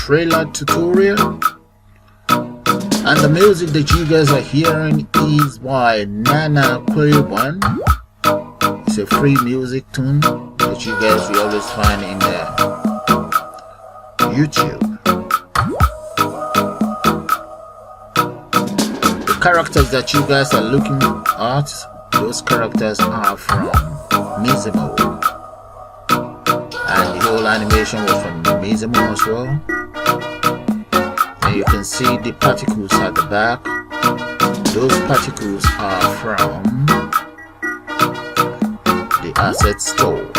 trailer tutorial, and the music that you guys are hearing is by Nana One. It's a free music tune that you guys will always find in YouTube. The characters that you guys are looking at, those characters are from Mixamo, and the whole animation was from Mixamo as well. And you can see the particles at the back. Those particles are from the asset store.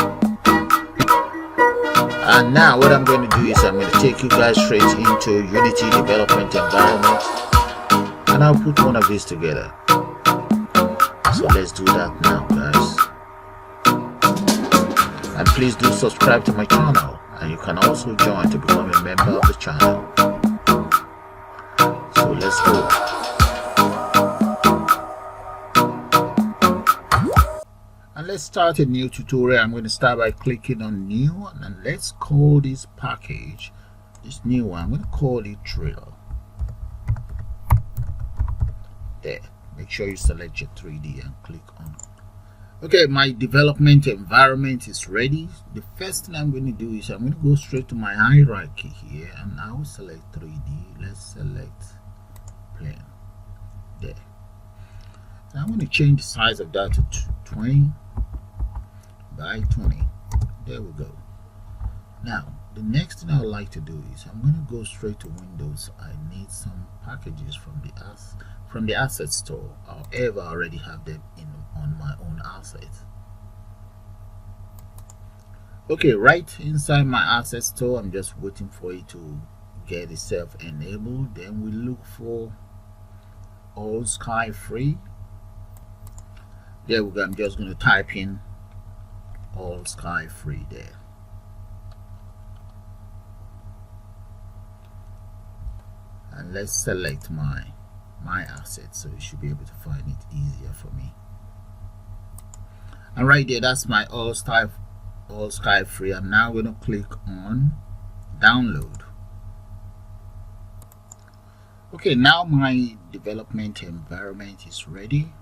And now what I'm going to do is I'm going to take you guys straight into Unity development environment, and I'll put one of these together. So let's do that now, guys. And please do subscribe to my channel, and you can also join to become a member of the channel. So let's go. And let's start a new tutorial. I'm going to start by clicking on new, and let's call this package, this new one, I'm going to call it trailer. There. Make sure you select your 3D and click on. Okay, my development environment is ready. The first thing I'm going to do is I'm going to go straight to my hierarchy here, and I will select 3D. Let's select plane. There. And I'm going to change the size of that to 20 by 20. There we go. Now the next thing I would like to do is I'm going to go straight to Windows. I need some packages from the asset store. However, I already have them on my own assets. Okay, right inside my asset store, I'm just waiting for it to get itself enabled. Then we look for all sky free. There we go. I'm just going to type in all sky free there. And let's select my asset, so you should be able to find it easier for me. And right there, that's my all sky free. I'm now going to click on download. Okay, now my development environment is ready.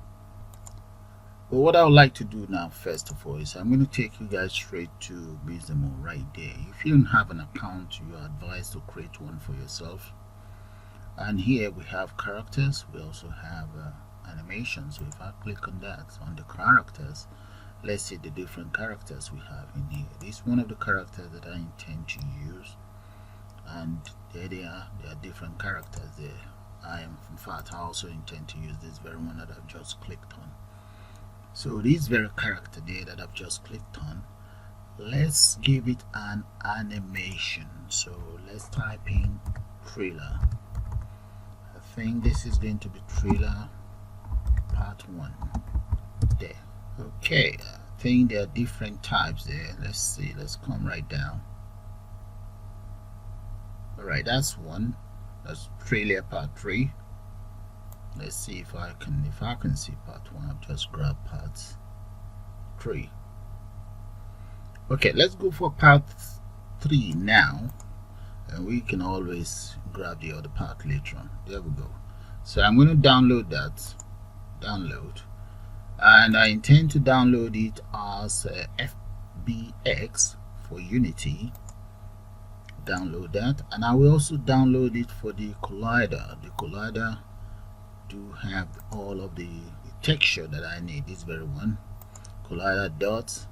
But what I would like to do now, first of all, is I'm going to take you guys straight to Mixamo right there. If you don't have an account, you are advised to create one for yourself. And here we have characters. We also have animation. So if I click on that, on the characters, let's see the different characters we have in here. This is one of the characters that I intend to use, and there they are. There are different characters there. In fact, I also intend to use this very one that I've just clicked on. So this very character there that I've just clicked on, let's give it an animation. So let's type in trailer. I think this is going to be trailer part 1 there. Okay, I think there are different types there. Let's see, let's come right down. All right, that's one. That's trailer part 3. Let's see if I can see part 1. I'll just grab part 3. Okay, let's go for part 3 now, and we can always grab the other part later on. There we go. So I'm going to download that. And I intend to download it as FBX for Unity. Download that, and I will also download it for the collider. The collider do have all of the texture that I need. This very one, collider.dab.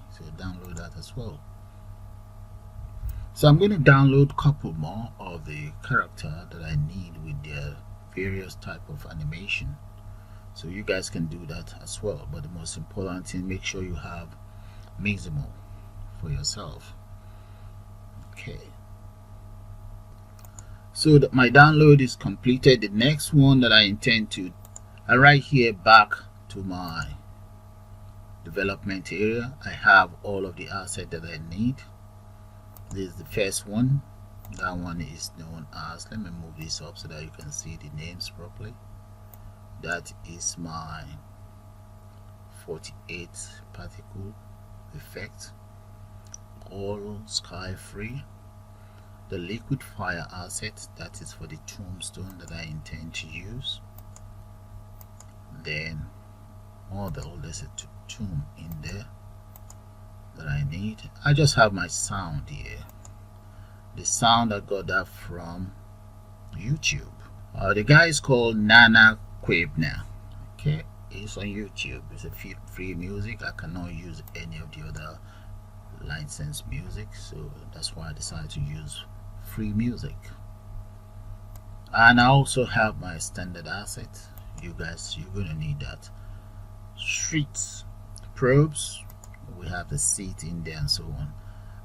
So download that as well. So I'm going to download a couple more of the character that I need with their various type of animation. So you guys can do that as well. But the most important thing, make sure you have Mixamo for yourself. Okay. So that my download is completed. The next one that I intend to, right here back to my development area, I have all of the assets that I need. This is the first one. That one is known as, let me move this up so that you can see the names properly. That is my 48 particle effect, all sky free. the liquid fire asset, that is for the tombstone that I intend to use. Then model, there's a tomb in there that I need. I just have my sound here. The sound I got that from YouTube. The guy is called Nana Quibna. Okay, it's on YouTube. It's a free music. I cannot use any of the other licensed music, so that's why I decided to use free music. And I also have my standard asset. You guys, you're gonna need that. Streets, probes, we have the seat in there and so on.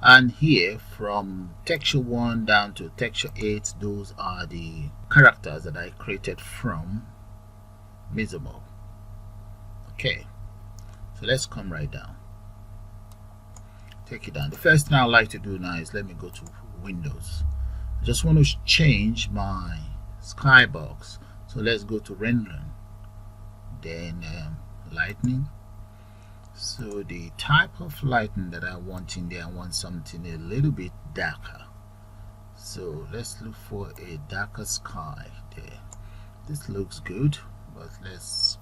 And here from texture 1 down to texture 8, those are the characters that I created from Mixamo. Okay, so let's come right down, take it down. The first thing I like to do now is let me go to Windows. I just want to change my skybox, so let's go to rendering, then lightning. So the type of lighting that I want in there, I want something a little bit darker. So let's look for a darker sky there. This looks good, but let's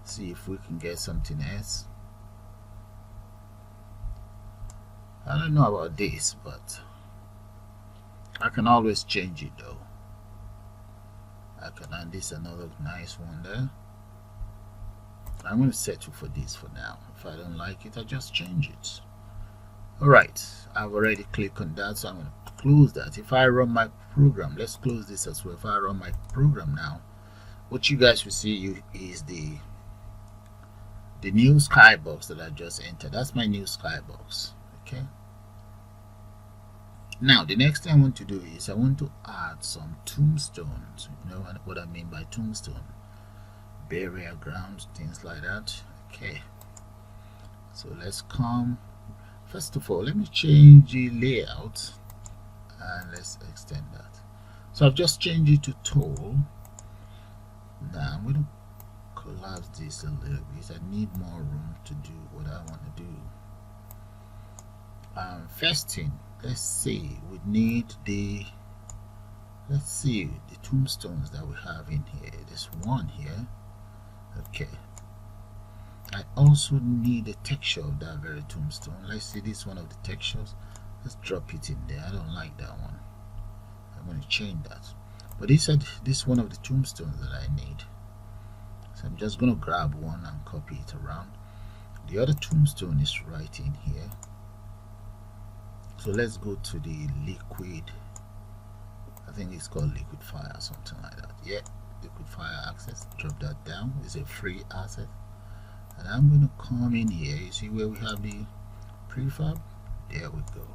see if we can get something else. I don't know about this, but I can always change it though. I can add this, another nice one there. I'm going to settle for this for now. If I don't like it, I just change it. Alright, I've already clicked on that, so I'm going to close that. If I run my program, let's close this as well. If I run my program now, what you guys will see is the new skybox that I just entered. That's my new skybox. Okay. Now the next thing I want to do is I want to add some tombstones. You know what I mean by tombstone? Burial grounds, things like that. Okay, so let's come. First of all, let me change the layout and let's extend that. So I've just changed it to tall. Now I'm going to collapse this a little bit. I need more room to do what I want to do. First thing, let's see, we need the tombstones that we have in here. There's one here. Okay, I also need a texture of that very tombstone. Let's see, this one of the textures, let's drop it in there. I don't like that one. I'm going to change that, but this one of the tombstones that I need, so I'm just going to grab one and copy it around. The other tombstone is right in here, so let's go to the liquid, I think it's called liquid fire, something like that. Yeah, liquid fire access, drop that down. It's a free asset. And I'm going to come in here. You see where we have the prefab? There we go.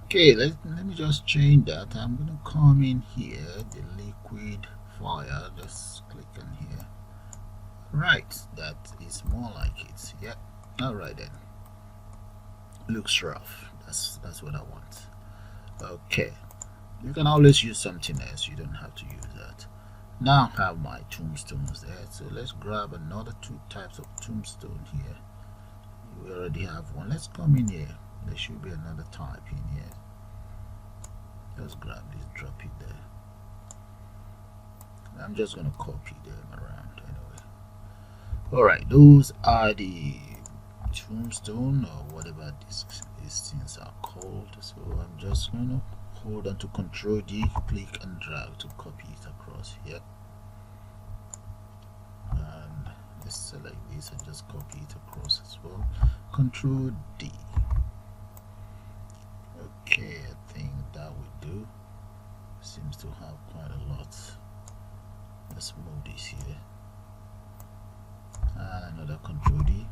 Okay, let me just change that. I'm going to come in here, the liquid fire, just click on here. Right, that is more like it. Yeah, alright then. Looks rough. That's what I want. Okay, you can always use something else, you don't have to use that. Now I have my tombstones there, so let's grab another 2 types of tombstone here. We already have one. Let's come in here. There should be another type in here. Let's grab this, drop it there. I'm just going to copy them around anyway. Alright, those are the tombstone or whatever these things are called. So I'm just going to hold on to Control D, click and drag to copy it across here. And let's select this and just copy it across as well. Control D. Okay, I think that would do. Seems to have quite a lot. Let's move this here. And another Control D.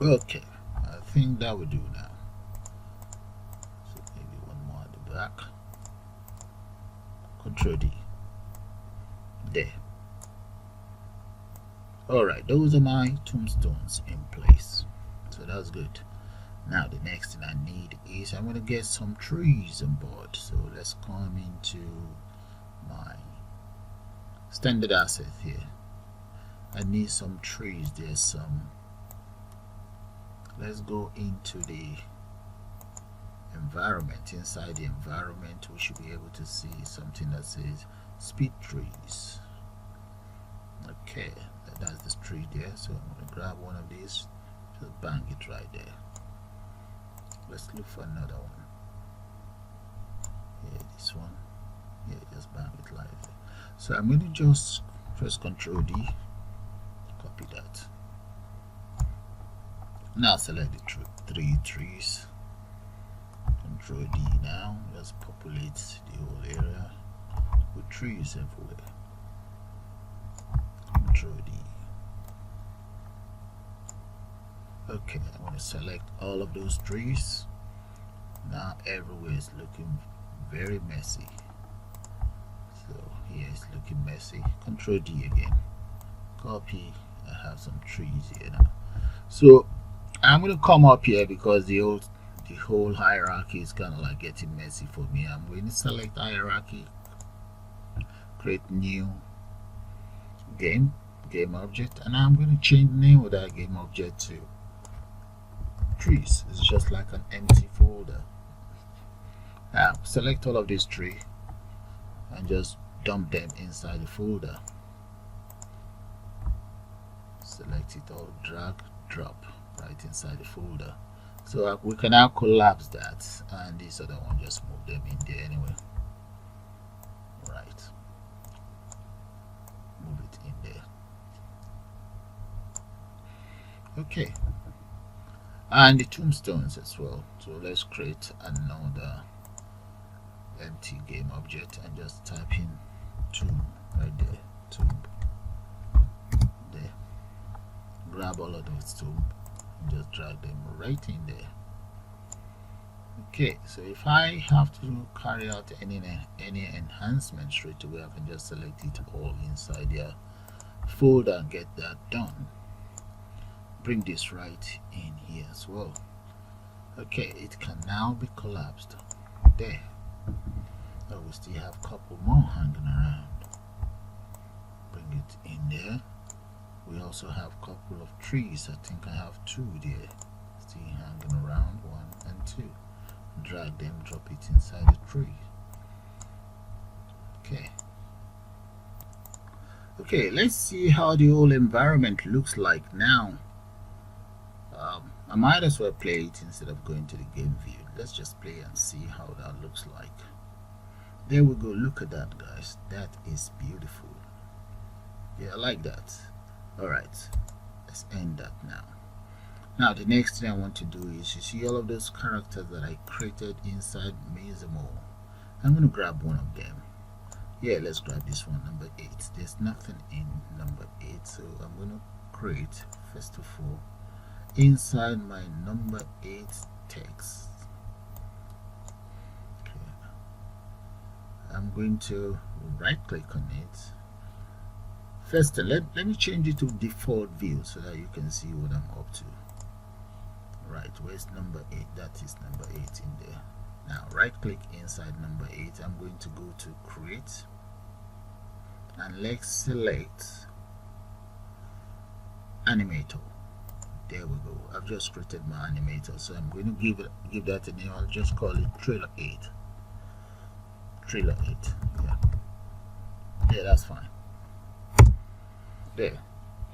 Okay, I think that would do now. So maybe one more at the back. Control D. There. Alright, those are my tombstones in place. So that's good. Now the next thing I need is I'm going to get some trees on board. So let's come into my standard asset here. I need some trees. There's some. Let's go into the environment. Inside the environment, we should be able to see something that says speed trees. Okay, that's the tree there. So I'm going to grab one of these, just bang it right there. Let's look for another one. Yeah, this one. Yeah, just bang it right there. So I'm going to just press Ctrl D, copy that. Now select the three trees. Ctrl D now, just populate the whole area with trees everywhere. Ctrl D. Okay, I'm going to select all of those trees. Now everywhere is looking very messy. So here it's looking messy. Ctrl D again. Copy. I have some trees here now. So I'm going to come up here because the whole hierarchy is kind of like getting messy for me. I'm going to select hierarchy, create new game object, and I'm going to change the name of that game object to trees. It's just like an empty folder. Now select all of these trees and just dump them inside the folder. Select it all, drag, drop right inside the folder. So we can now collapse that, and this other one, just move them in there anyway. Right, move it in there. Okay, and the tombstones as well. So let's create another empty game object and just type in tomb right there. Tomb there. Grab all of those tomb and just drag them right in there. Okay, so if I have to carry out any enhancement straight away, I can just select it all inside their folder and get that done. Bring this right in here as well. Okay, it can now be collapsed there. But we still have a couple more hanging around. Bring it in there. We also have a couple of trees. I think I have two there still hanging around, 1 and 2. Drag them, drop it inside the tree. Okay, let's see how the whole environment looks like now. I might as well play it instead of going to the game view. Let's just play and see how that looks like. There we go. Look at that, guys. That is beautiful. Yeah, I like that. Alright, let's end that now. Now the next thing I want to do is, you see all of those characters that I created inside Mixamo. I'm going to grab one of them. Yeah, let's grab this one, number 8. There's nothing in number 8, so I'm going to create, first of all, inside my number 8 text. Okay. I'm going to right click on it. First, let me change it to default view so that you can see what I'm up to. Right, where's number 8? That is number 8 in there. Now right click inside number 8. I'm going to go to create and let's select animator. There we go. I've just created my animator, so I'm going to give that a name. I'll just call it trailer 8. Trailer 8. Yeah, that's fine. There,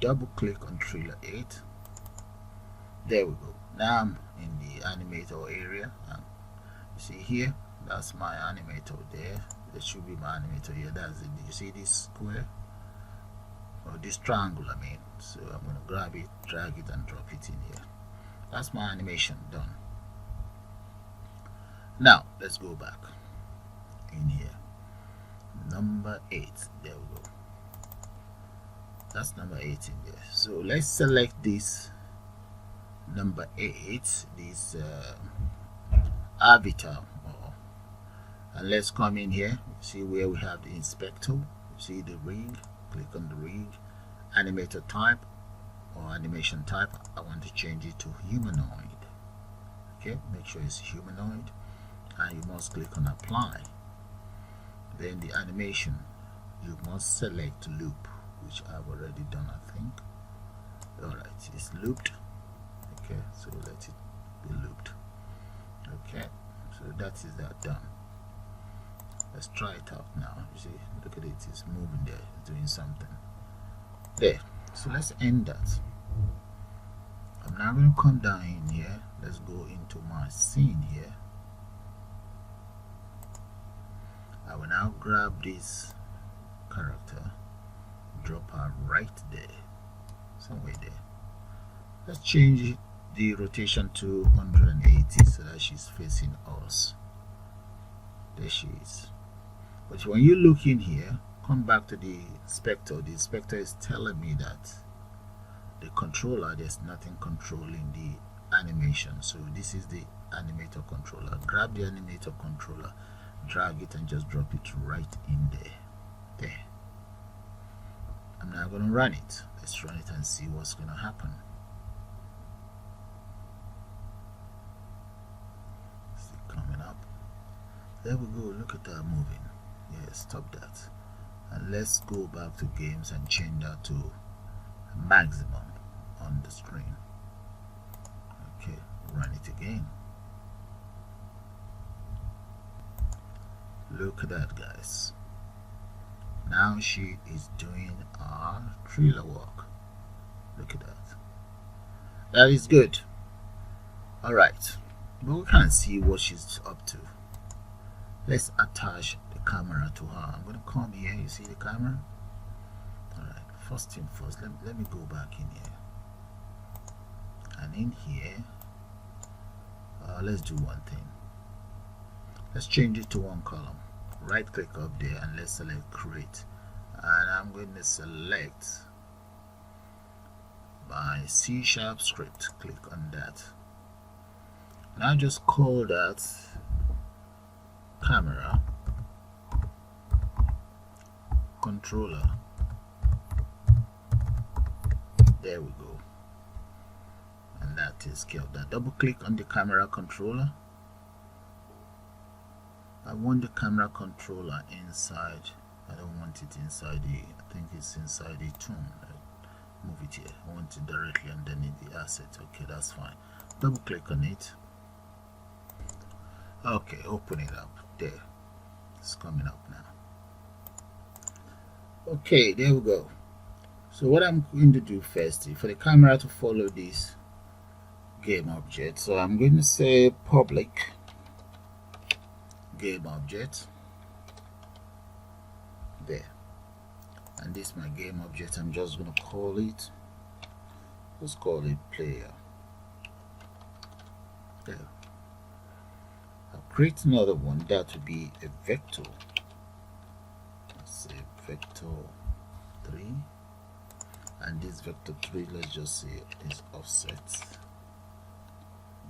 double click on trailer 8. There we go. Now I'm in the animator area. You see here, that's my animator there. There should be my animator here. That's it. You see this square or this triangle, I mean. So I'm going to grab it, drag it, and drop it in here. That's my animation done. Now let's go back in here. Number 8. There we go. That's number 8 in there. So let's select this number 8, this avatar, and let's come in here. See where we have the inspector. You see the rig. Click on the rig. Animator type or animation type. I want to change it to humanoid. Okay, make sure it's humanoid, and you must click on apply. Then the animation, you must select loop, which I've already done, I think. Alright, it's looped. Okay, so let it be looped. Okay, so that is that done. Let's try it out now. You see, look at it, it's moving there, it's doing something there. So let's end that. I'm now going to come down in here. Let's go into my scene here. I will now grab this character, drop her right there, somewhere there. Let's change the rotation to 180 so that she's facing us. There she is. But when you look in here, come back to the inspector. The inspector is telling me that the controller, there's nothing controlling the animation. So this is the animator controller. Grab the animator controller, drag it and just drop it right in there. There. I'm now going to run it. Let's run it and see what's going to happen. Is it coming up? There we go. Look at that moving. Yeah, stop that. And let's go back to games and change that to maximum on the screen. Okay, run it again. Look at that, guys. Now she is doing our thriller walk. Look at that. That is good. Alright, but we can't see what she's up to. Let's attach the camera to her. I'm going to come here. You see the camera? Alright, first thing first, let me go back in here. And in here, let's do one thing. Let's change it to one column. Right click up there and let's select create. And I'm going to select my C# script. Click on that. Now just call that camera controller. There we go. And that takes care of that. Double click on the camera controller. I want the camera controller inside. I don't want it inside I think it's inside the tomb. Move it here. I want it directly underneath the asset. Okay, that's fine. Double click on it. Okay, open it up. There. It's coming up now. Okay, there we go. So what I'm going to do first is for the camera to follow this game object. So I'm going to say public game object. There. And this is my game object. I'm just going to call it, let's call it player. There. I'll create another one that will be a vector. Let's say vector 3. And this vector 3, let's just say is offset.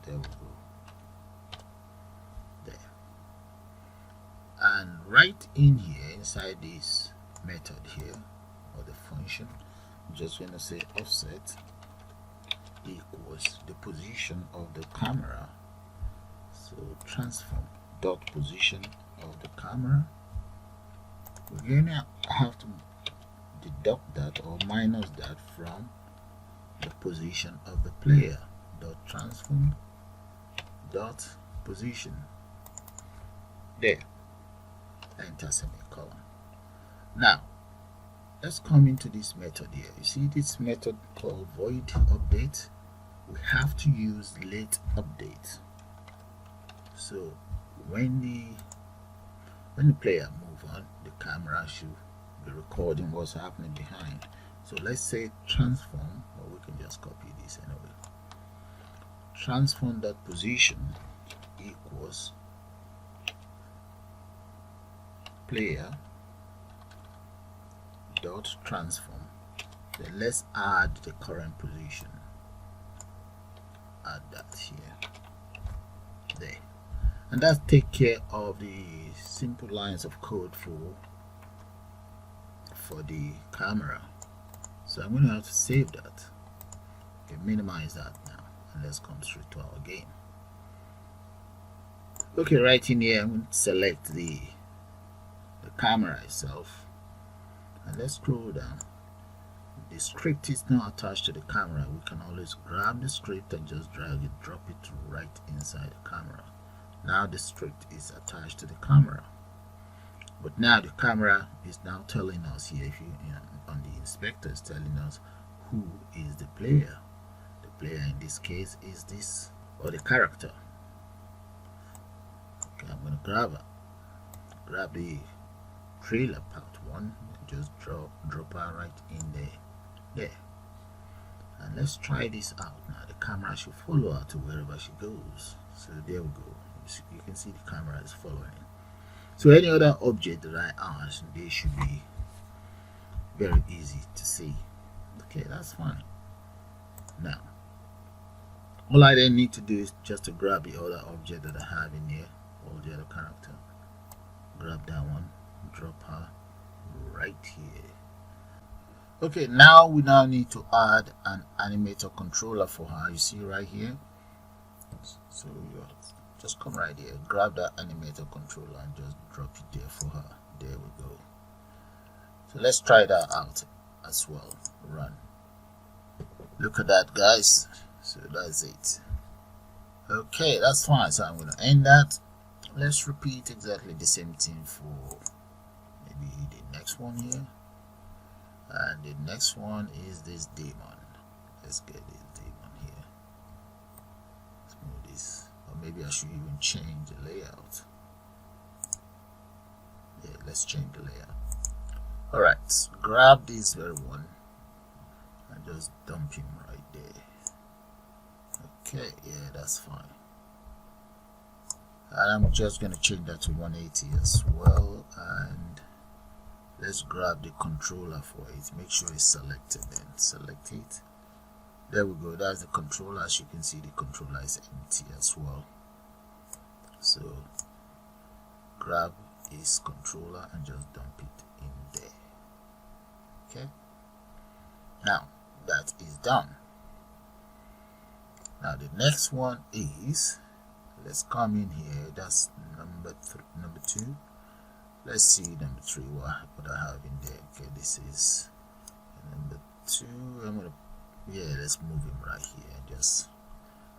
There we go. There. And right in here, inside this method here, or the function, I'm just going to say offset equals the position of the camera. So transform dot position of the camera. We're going to have to deduct that or minus that from the position of the player. Dot transform dot position. There. Enter semicolon. Now let's come into this method here. You see this method called void update. We have to use late update. So when the player move on, the camera should be recording what's happening behind. So let's say transform, or we can just copy this anyway. Transform that position equals player dot transform. Then let's add the current position. Add that here. There. And that take care of the simple lines of code for the camera. So I'm going to have to save that. Okay, minimize that now, and let's come straight to our game. Okay, right in here I'm going to select the camera itself, and let's scroll down. The script is now attached to the camera. We can always grab the script and just drag it, drop it right inside the camera. Now the script is attached to the camera. But now the camera is now telling us here, if you on the inspector is telling us who is the player. The player in this case is this, or the character. Okay, I'm gonna grab the trailer part 1 and just drop her right in there. And let's try this out now. The camera should follow her to wherever she goes. So there we go. You can see the camera is following. So any other object that I add, they should be very easy to see. Okay, that's fine. Now, all I then need to do is just to grab the other object that I have in here, or the other character. Grab that one, drop her right here. Okay, now we need to add an animator controller for her. You see right here. So you just come right here, grab that animator controller and just drop it there for her. There we go. So let's try that out as well. Run. Look at that, guys. So that's it. Okay, that's fine. So I'm going to end that. Let's repeat exactly the same thing for maybe the next one here. And the next one is this demon. Let's get this demon here. Let's move this. Or maybe I should even change the layout. Yeah, let's change the layout. Alright, grab this very one and just dump him right there. Okay, yeah, that's fine. And I'm just going to change that to 180 as well. And let's grab the controller for it. Make sure it's selected, then select it. There we go. That's the controller. As you can see, the controller is empty as well. So grab his controller and just dump it in there. Okay, now that is done. Now the next one is, let's come in here. That's number 2. Let's see number 3, what I have in there. Okay, this is number 2. I'm gonna, yeah, let's move him right here and just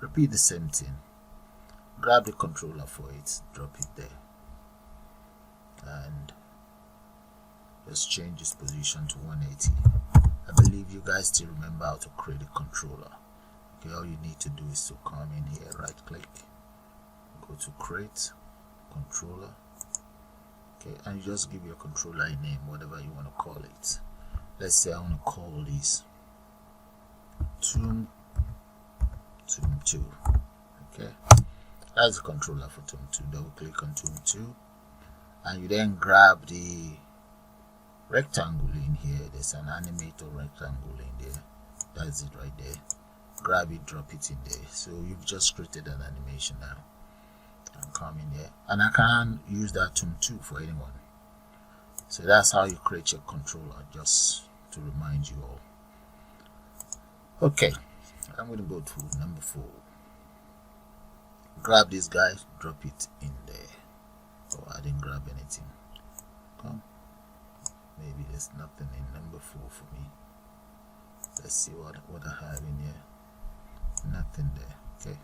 repeat the same thing. Grab the controller for it, drop it there, and just change its position to 180. I believe you guys still remember how to create a controller. Okay, all you need to do is to come in here, right click, go to create controller. Okay, and you just give your controller a name, whatever you want to call it. Let's say I want to call this Tomb 2. Okay, that's the controller for Tomb 2. Double click on Tomb 2, and you then grab the rectangle in here. There's an animator rectangle in there. That's it right there. Grab it, drop it in there. So you've just created an animation now. And come in here, and I can use that Tomb 2 for anyone. So that's how you create your controller, just to remind you all. Okay, I'm going to go to number 4. Grab this guy, drop it in there. Oh, I didn't grab anything. Come. Maybe there's nothing in number 4 for me. Let's see what I have in here. Nothing there. Okay,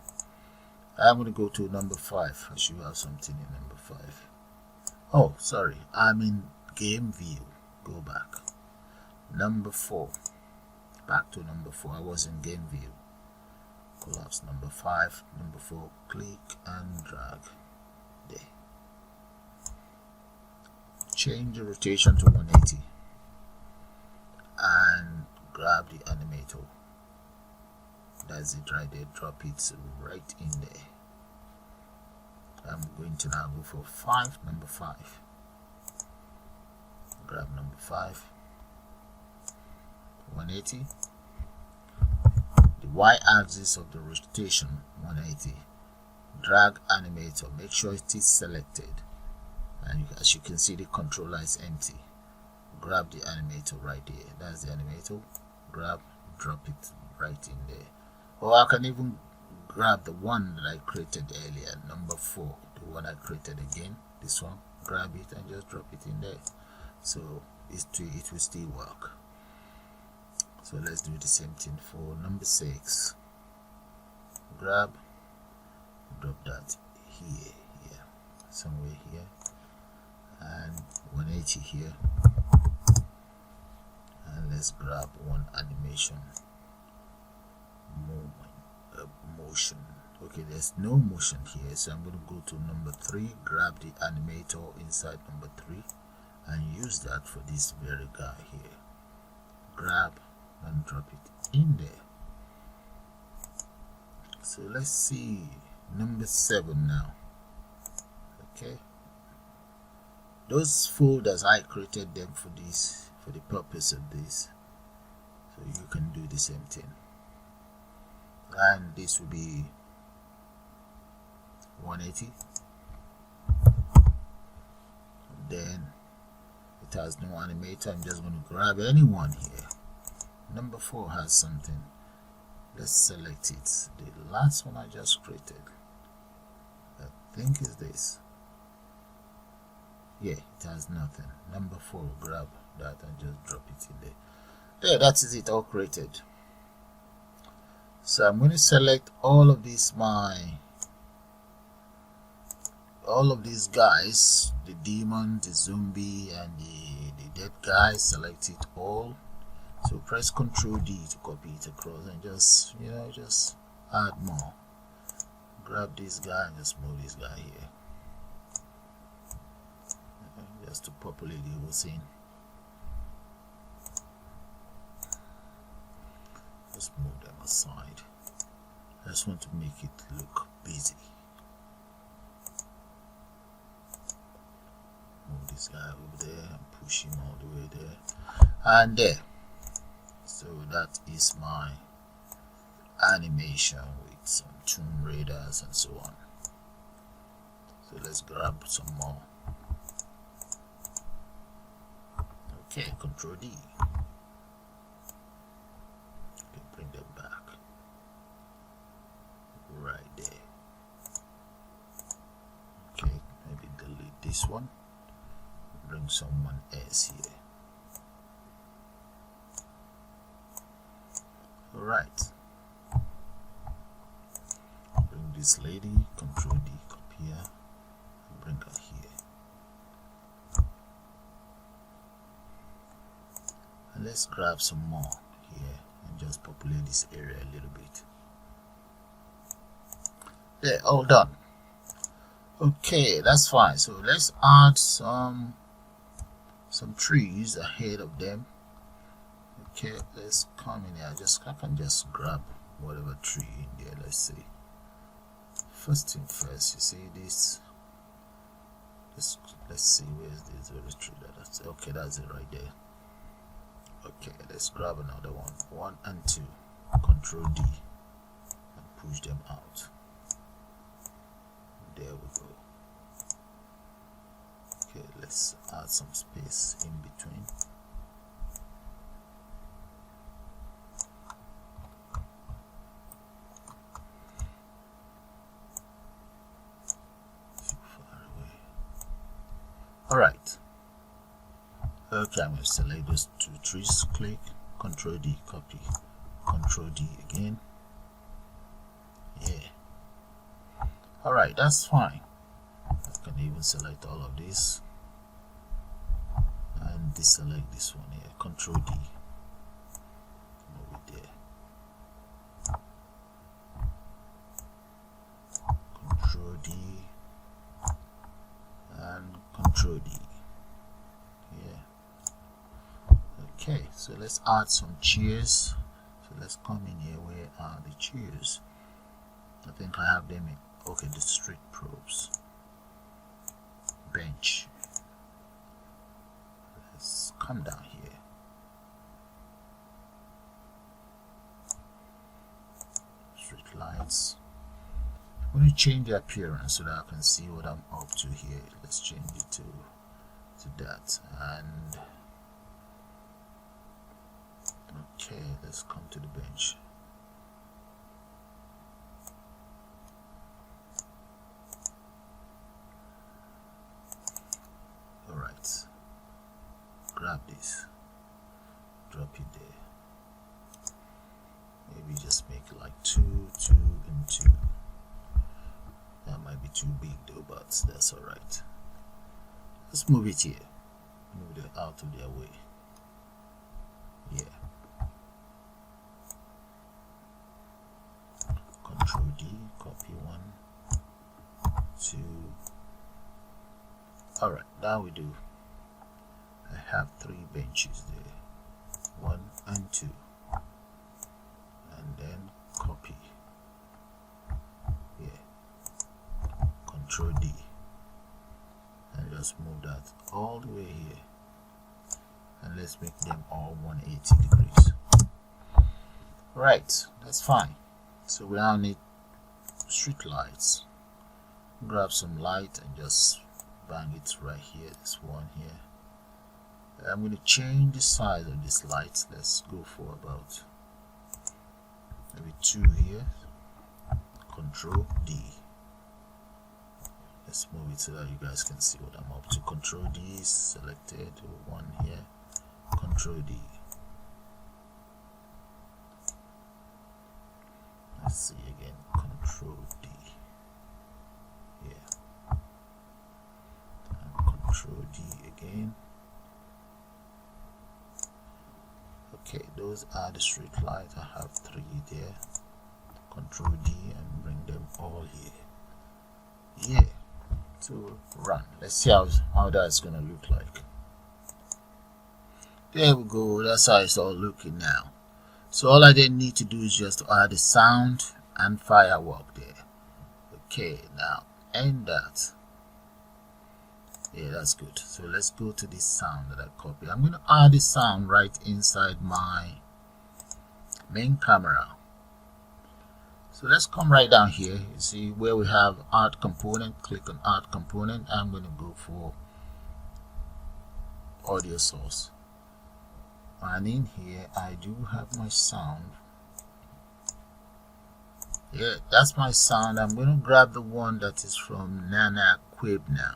I'm going to go to number 5. I should have something in number 5. Oh, sorry, I'm in game view. Go back. Number 4. Back to number 4. I was in game view. Collapse number 5. Number 4. Click and drag there. Change the rotation to 180 and grab the animator. That's it right there. Drop it right in there. I'm going to now go for 5. Number 5. Grab number 5. 180. The y-axis of the rotation 180. Drag animator. Make sure it is selected. And as you can see, the controller is empty. Grab the animator right there. That's the animator. Grab, drop it right in there. Or I can even grab the one that I created earlier, number 4, the one I created again, this one. Grab it and just drop it in there. So it will still work. So let's do the same thing for number 6. Grab, drop that here. somewhere here, and 180 here, and let's grab one animation motion. Okay, there's no motion here, so I'm going to go to number 3, grab the animator inside number 3 and use that for this very guy here. Grab and drop it in there. So let's see number 7 now. Okay, those folders, I created them for this, for the purpose of this, so you can do the same thing. And this will be 180. Then it has no animator. I'm just going to grab anyone here. Number 4 has something. Let's select it. The last one I just created, I think is this. Yeah, it has nothing. Number 4, grab that and just drop it in there. There, that is it, all created. So I'm going to select all of these guys, the demon, the zombie, and the dead guy. Select it all. So press Ctrl D to copy it across and just add more. Grab this guy and just move this guy here, just to populate the whole scene. Just move them aside. I just want to make it look busy. Move this guy over there and push him all the way there and there. So that is my animation with some Tomb Raiders and so on. So let's grab some more. Okay, Ctrl D. Okay, bring them back. Right there. Okay, maybe delete this one. Bring someone else here. Alright. Bring this lady, Ctrl D, copy her, and bring her here. And let's grab some more here and just populate this area a little bit. There, all done. Okay, that's fine. So let's add some trees ahead of them. Okay, let's come in here. I can just grab whatever tree in there. Let's see. First thing first, you see this. Let's see, where's this very tree that's okay, that's it right there. Okay, let's grab another one. 1 and 2. Ctrl D and push them out. There we go. Okay, let's add some space in between. Alright. Okay, I'm going to select those 2 trees. Click, Ctrl D, copy, Ctrl D again. Yeah. Alright, that's fine. I can even select all of this and deselect this one here. Ctrl D. Move it there. Ctrl D and Ctrl D. Yeah. Okay, so let's add some chairs. So let's come in here. Where are the chairs? I think I have them in. Okay, the street probes. Bench. Let's come down here. Street lights. I'm going to change the appearance so that I can see what I'm up to here. Let's change it to that. And okay, let's come to the bench. Alright, grab this, drop it there. Maybe just make it like 2, 2, and 2. That might be too big though, but that's alright. Let's move it here. Move it out of their way. Yeah. Control D, copy 1, 2. Alright, now we do. I have 3 benches there. 1 and 2. And then copy. Yeah. Control D. And just move that all the way here. And let's make them all 180 degrees. Right, that's fine. So we now need street lights. Grab some light and just bang it right here. This one here. I'm going to change the size of this light. Let's go for about maybe 2 here. Control D. Let's move it so that you guys can see what I'm up to. Control D is selected. 1 here. Control D. Let's see again. Control D. Yeah. And Control D again. Okay, those are the street lights. I have 3 there. Control D and bring them all here. Yeah. To run. Let's see how that's gonna look like. There we go. That's how it's all looking now. So all I then need to do is just to add the sound and firework there. Okay, now end that. Yeah, that's good. So let's go to this sound that I copied. I'm going to add the sound right inside my main camera. So let's come right down here. You see where we have art component. Click on art component. I'm going to go for audio source. And in here I do have my sound. Yeah, that's my sound. I'm going to grab the one that is from Nana Quib now.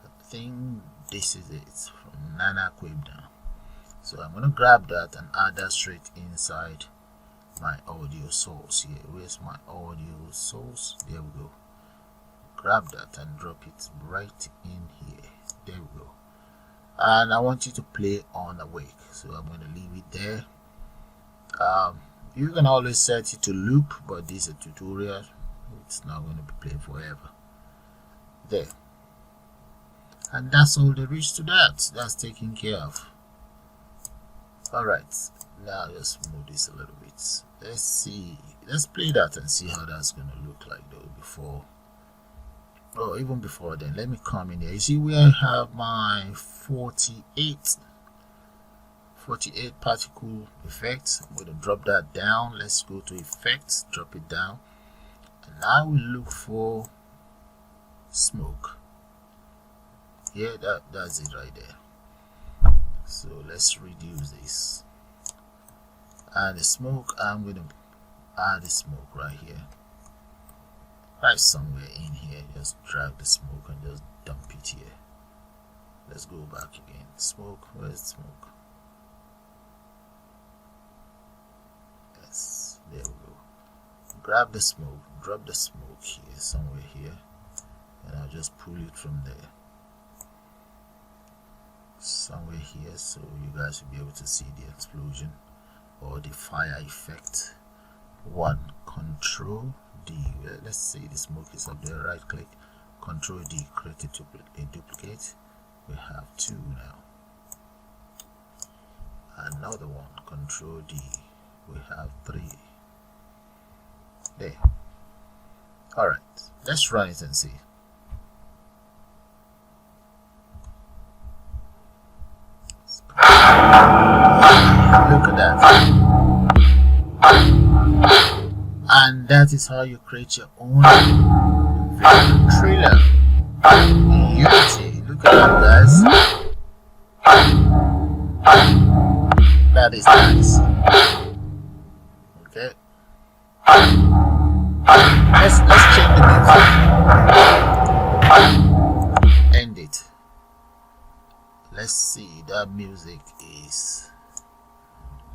I think this is it. It's from Nana Quib now. So I'm going to grab that and add that straight inside my audio source here. Where's my audio source? There we go. Grab that and drop it right in here. There we go. And I want you to play on awake, so I'm going to leave it there. You can always set it to loop, but this is a tutorial. It's not going to be playing forever. There. And that's all there is to that. That's taken care of. Alright, now let's move this a little bit. Let's see. Let's play that and see how that's going to look like though before. Oh, even before then, let me come in here. You see where I have my 48 particle effects. I'm going to drop that down. Let's go to effects, drop it down, and now we look for smoke. Yeah, that's it right there. So let's reduce this. And the smoke, I'm going to add the smoke right here. Right somewhere in here, just drag the smoke and just dump it here. Let's go back again. Smoke, where's smoke? Yes, there we go. Grab the smoke, drop the smoke here, somewhere here, and I'll just pull it from there. Somewhere here, so you guys will be able to see the explosion or the fire effect. 1, Control D. Let's say the smoke is up there. Right click, Control D, create a duplicate. We have 2 now. Another one, Control D. We have 3. There. Alright, let's run it and see. Look at that. And that is how you create your own video trailer in Unity. Look at that, guys. That is nice. Okay. Let's change the music. End it. Let's see, that music is,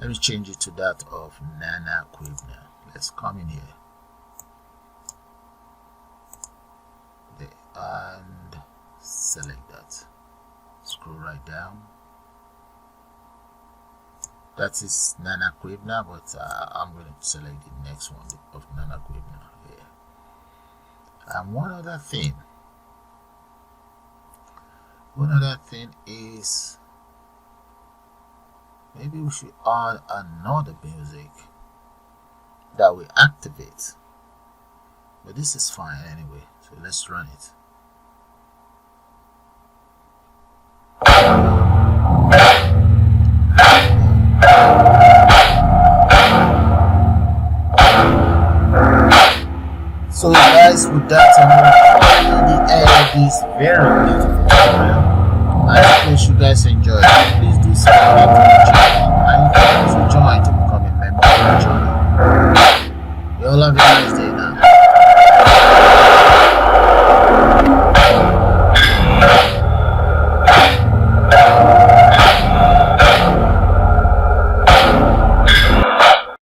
let me change it to that of Nana Quib now. Let's come in here. select that. Scroll right down. That is Nana Quibna, but I'm going to select the next one of Nana Quibna here. And one other thing is maybe we should add another music that we activate, but this is fine anyway, so let's run it. So guys, with that, I'm going to call the end of this very beautiful tutorial. I hope you guys enjoyed. Please do subscribe to the channel and you can also join to become a member of the channel. You all have a nice day.